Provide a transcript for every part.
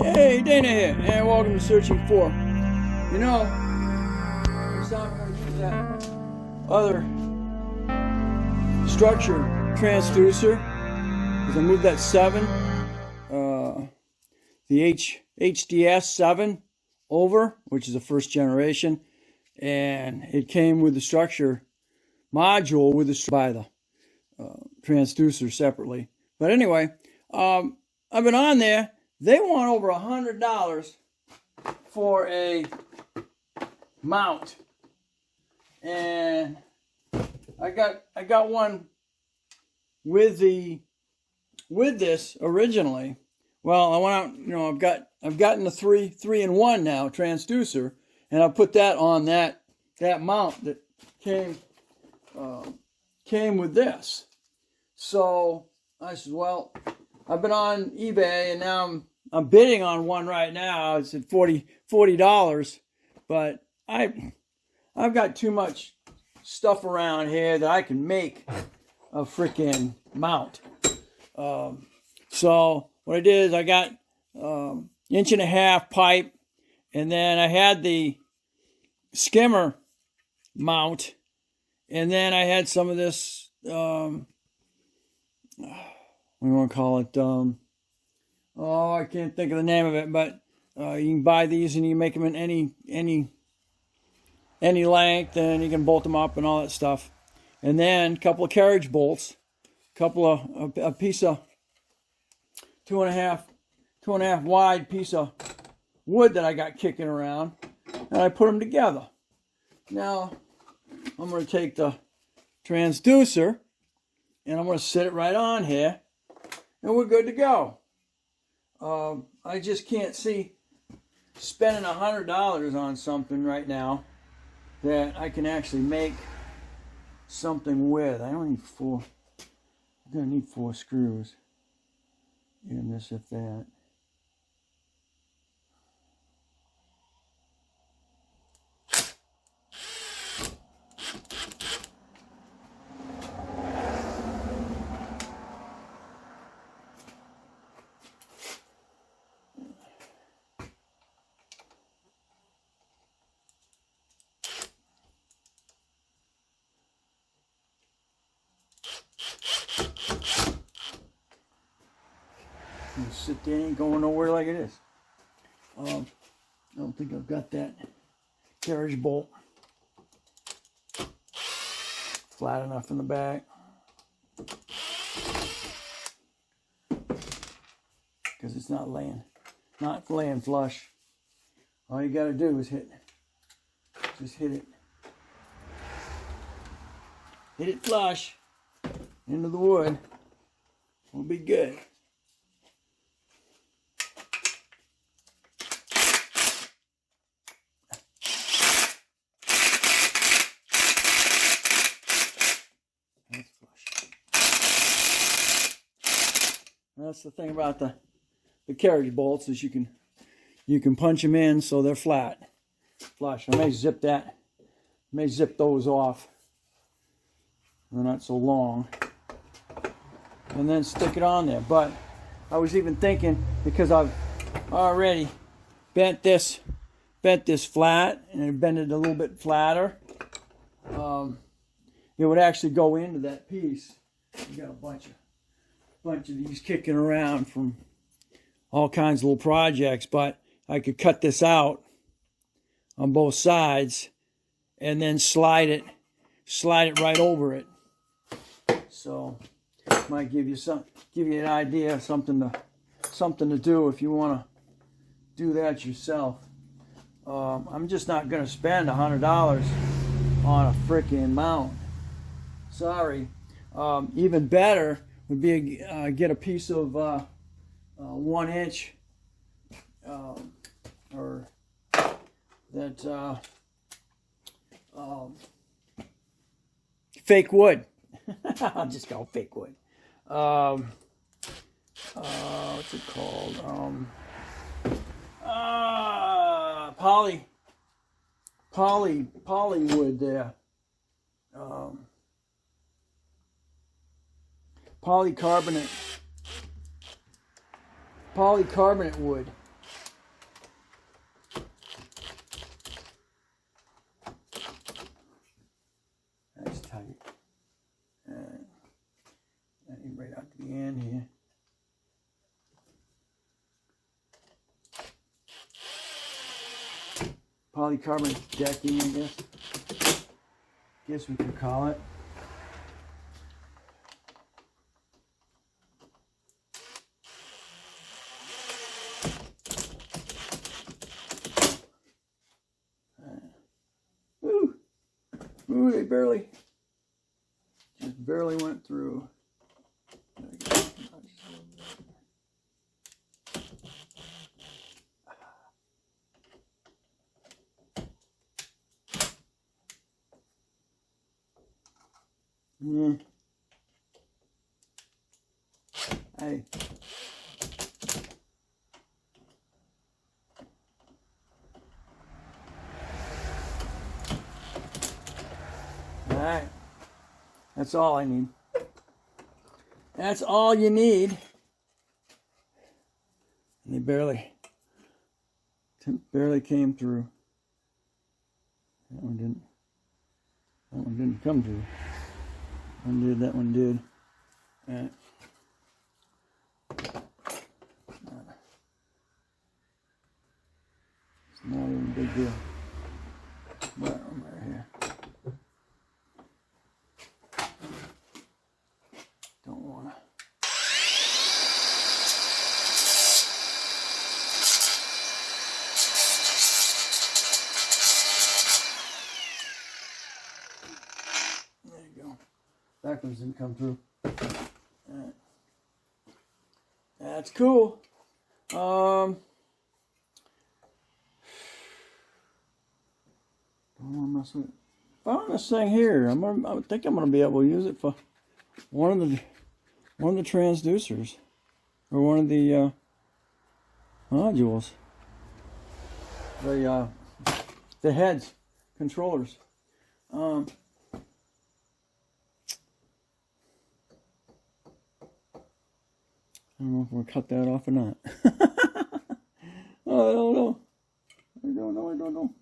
Hey, Dana here, and welcome to Searching For. You know, this time I'm going to use that other structure transducer, because I moved that 7, the HDS 7 over, which is the first generation, and it came with the structure module with the by the transducer separately. But anyway, I've been on there. They want over $100 for a mount, and I got one with this originally. Well, I went out, you know, I've gotten the 3-in-1 now transducer, and I put that on that mount that came with this. So I said, well, I've been on eBay, and now I'm bidding on one right now. It's at $40, but I've got too much stuff around here that I can make a freaking mount. So what I did is I got 1.5-inch pipe, and then I had the skimmer mount, and then I had some of this we want to call it, I can't think of the name of it, but you can buy these and you make them in any length, and you can bolt them up and all that stuff. And then a couple of carriage bolts, a piece of 2.5 wide piece of wood that I got kicking around, and I put them together. Now I'm going to take the transducer and I'm going to sit it right on here, and we're good to go. I just can't see spending $100 on something right now that I can actually make something with. I don't need I'm gonna need 4 screws in this, if that. Sit there, ain't going nowhere like it is. I don't think I've got that carriage bolt flat enough in the back, because it's not laying flush. All you got to do is just hit it flush into the wood. We'll be good. That's the thing about the carriage bolts, is you can punch them in so they're flush. I may zip those off. They're not so long, and then stick it on there. But I was even thinking, because I've already bent this flat, and I bent it a little bit flatter, it would actually go into that piece. You got a bunch of these kicking around from all kinds of little projects, but I could cut this out on both sides and then slide it right over it. So might give you an idea of something to do if you want to do that yourself. I'm just not going to spend $100 on a freaking mount. Sorry. Even better would be get a piece of 1-inch or that fake wood. I'll just call it fake wood. What's it called? Poly wood there. Polycarbonate wood. polycarbonate decking, I guess we could call it. Ooh, they just barely went through. Hey. Alright. That's all I need. That's all you need. And they barely came through. That one didn't come through. One did, that one did. Alright. It's not even a big deal. Right here. Don't wanna. There you go. Backwards didn't come through. Alright. That's cool. Don't want to mess with it. Found this thing here. I think I'm gonna be able to use it for one of the transducers, or one of the modules. The heads, controllers. I don't know if we'll cut that off or not. Oh, I don't know. I don't know.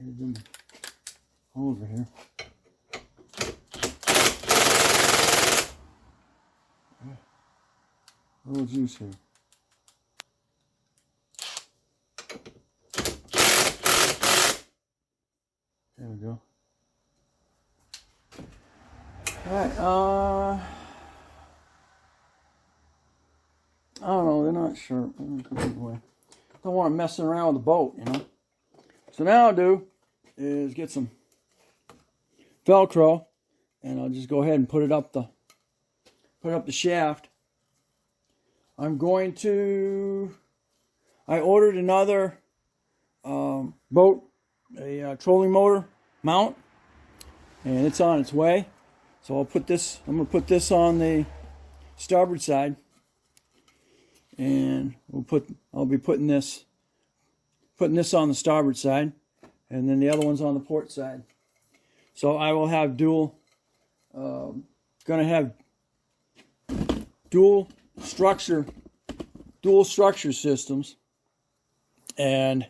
Here's them over here. A little juice here. There we go. Alright, I don't know, they're not sharp. Don't want to mess around with the boat, you know. So now I'll do is get some Velcro, and I'll just go ahead and put it up the shaft. I ordered another boat, a trolling motor mount, and it's on its way. So I'm gonna put this on the starboard side, and I'll be putting this on the starboard side, and then the other one's on the port side. So I will have dual structure systems, and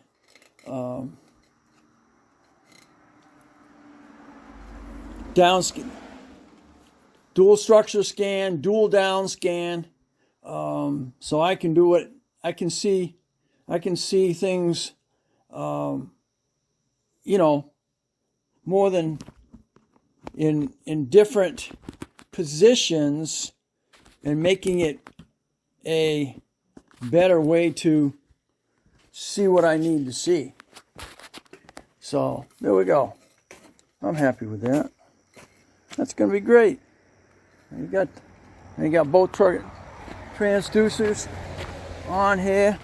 dual structure scan, dual down scan, so I can do it. I can see things, more than in different positions, and making it a better way to see what I need to see. So there we go. I'm happy with that. That's going to be great. You got both transducers on here.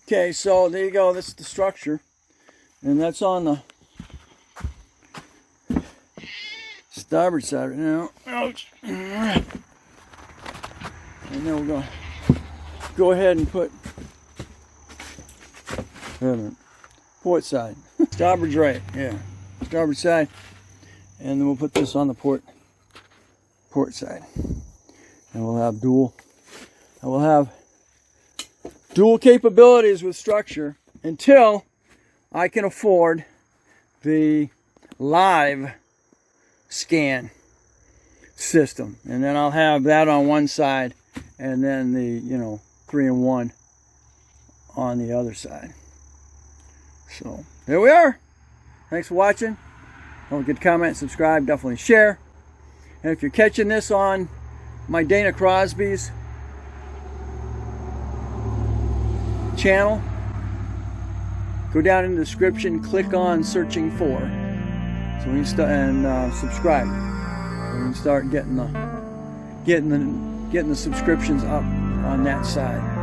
Okay, so there you go. This is the structure, and that's on the starboard side right now. Ouch. And then we're going to go ahead and put port side. Starboard's right, yeah. Starboard side. And then we'll put this on the port side. And we'll have dual capabilities with structure until I can afford the live scan system, and then I'll have that on one side and then the 3-in-1 on the other side. So there we are. Thanks for watching. Don't forget to comment, subscribe, definitely share. And if you're catching this on my Dana Crosby's channel, go down in the description, click on searching for, so we can start and subscribe. We can start getting the subscriptions up on that side.